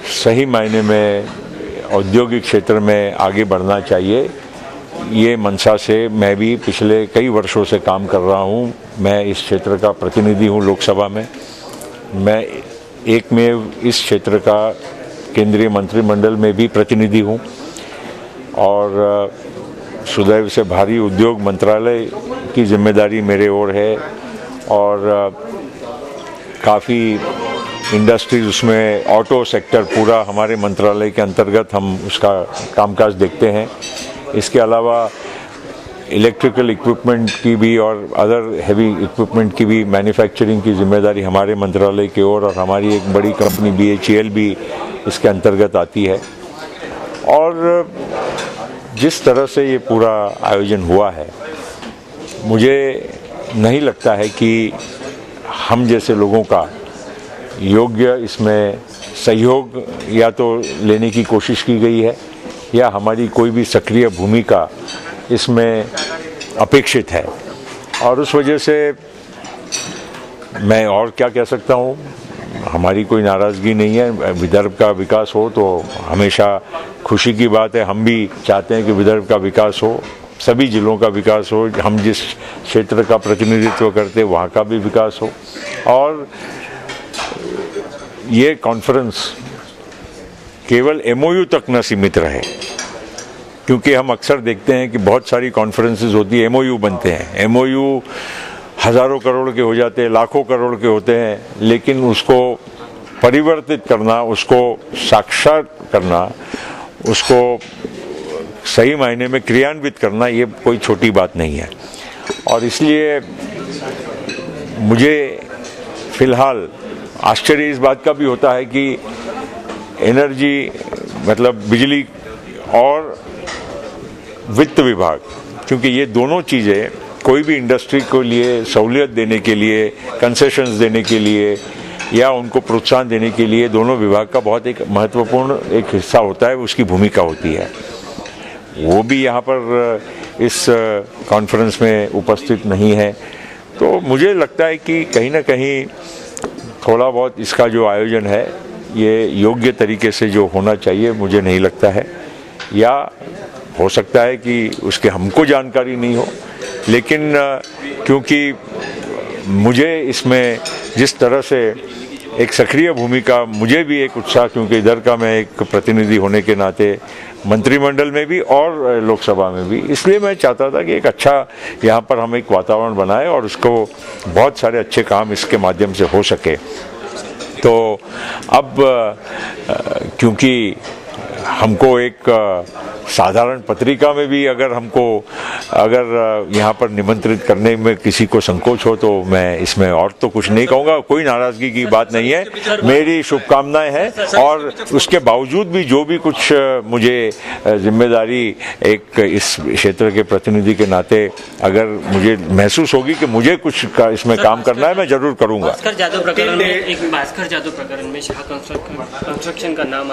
सही मायने में औद्योगिक क्षेत्र में आगे बढ़ना चाहिए। ये मंशा से मैं भी पिछले कई वर्षों से काम कर रहा हूँ। मैं इस क्षेत्र का प्रतिनिधि हूँ लोकसभा में। मैं एकमेव इस क्षेत्र का केंद्रीय मंत्रिमंडल में भी प्रतिनिधि हूँ और सुदैव से भारी उद्योग मंत्रालय की जिम्मेदारी मेरे ओर है और काफ़ी इंडस्ट्रीज उसमें ऑटो सेक्टर पूरा हमारे मंत्रालय के अंतर्गत हम उसका कामकाज देखते हैं। इसके अलावा इलेक्ट्रिकल इक्विपमेंट की भी और अदर हैवी इक्विपमेंट की भी मैन्युफैक्चरिंग की जिम्मेदारी हमारे मंत्रालय की ओर और हमारी एक बड़ी कंपनी BHEL भी इसके अंतर्गत आती है। और जिस तरह से ये पूरा आयोजन हुआ है, मुझे नहीं लगता है कि हम जैसे लोगों का योग्य इसमें सहयोग या तो लेने की कोशिश की गई है या हमारी कोई भी सक्रिय भूमिका इसमें अपेक्षित है। और उस वजह से मैं और क्या कह सकता हूँ, हमारी कोई नाराज़गी नहीं है। विदर्भ का विकास हो तो हमेशा खुशी की बात है। हम भी चाहते हैं कि विदर्भ का विकास हो, सभी जिलों का विकास हो, हम जिस क्षेत्र का प्रतिनिधित्व करते हैं वहाँ का भी विकास हो। और ये कॉन्फ्रेंस केवल MOU तक न सीमित रहे, क्योंकि हम अक्सर देखते हैं कि बहुत सारी कॉन्फ्रेंसेस होती है, MOU बनते हैं। MOU हज़ारों करोड़ के हो जाते हैं, लाखों करोड़ के होते हैं, लेकिन उसको परिवर्तित करना, उसको साक्षात करना, उसको सही मायने में क्रियान्वित करना, ये कोई छोटी बात नहीं है। और इसलिए मुझे फिलहाल आश्चर्य इस बात का भी होता है कि एनर्जी मतलब बिजली और वित्त विभाग, क्योंकि ये दोनों चीज़ें कोई भी इंडस्ट्री को लिए सहूलियत देने के लिए, कंसेशंस देने के लिए या उनको प्रोत्साहन देने के लिए दोनों विभाग का बहुत एक महत्वपूर्ण एक हिस्सा होता है, उसकी भूमिका होती है। वो भी यहाँ पर इस कॉन्फ्रेंस में उपस्थित नहीं है। तो मुझे लगता है कि कहीं ना कहीं थोड़ा बहुत इसका जो आयोजन है ये योग्य तरीके से जो होना चाहिए, मुझे नहीं लगता है। या हो सकता है कि उसके हमको जानकारी नहीं हो, लेकिन क्योंकि मुझे इसमें जिस तरह से एक सक्रिय भूमिका, मुझे भी एक उत्साह, क्योंकि इधर का मैं एक प्रतिनिधि होने के नाते मंत्रिमंडल में भी और लोकसभा में भी, इसलिए मैं चाहता था कि एक अच्छा यहाँ पर हम एक वातावरण बनाएं और उसको बहुत सारे अच्छे काम इसके माध्यम से हो सके। तो अब क्योंकि हमको एक साधारण पत्रिका में भी अगर यहाँ पर निमंत्रित करने में किसी को संकोच हो तो मैं इसमें और तो कुछ नहीं कहूँगा। कोई नाराज़गी की बात नहीं है, मेरी शुभकामनाएं हैं। और उसके बावजूद भी जो भी कुछ मुझे जिम्मेदारी एक इस क्षेत्र के प्रतिनिधि के नाते अगर मुझे महसूस होगी कि मुझे कुछ इसमें काम करना है, मैं ज़रूर करूँगा। भास्कर जादव प्रकरण में शाह कंस्ट्रक्शन का नाम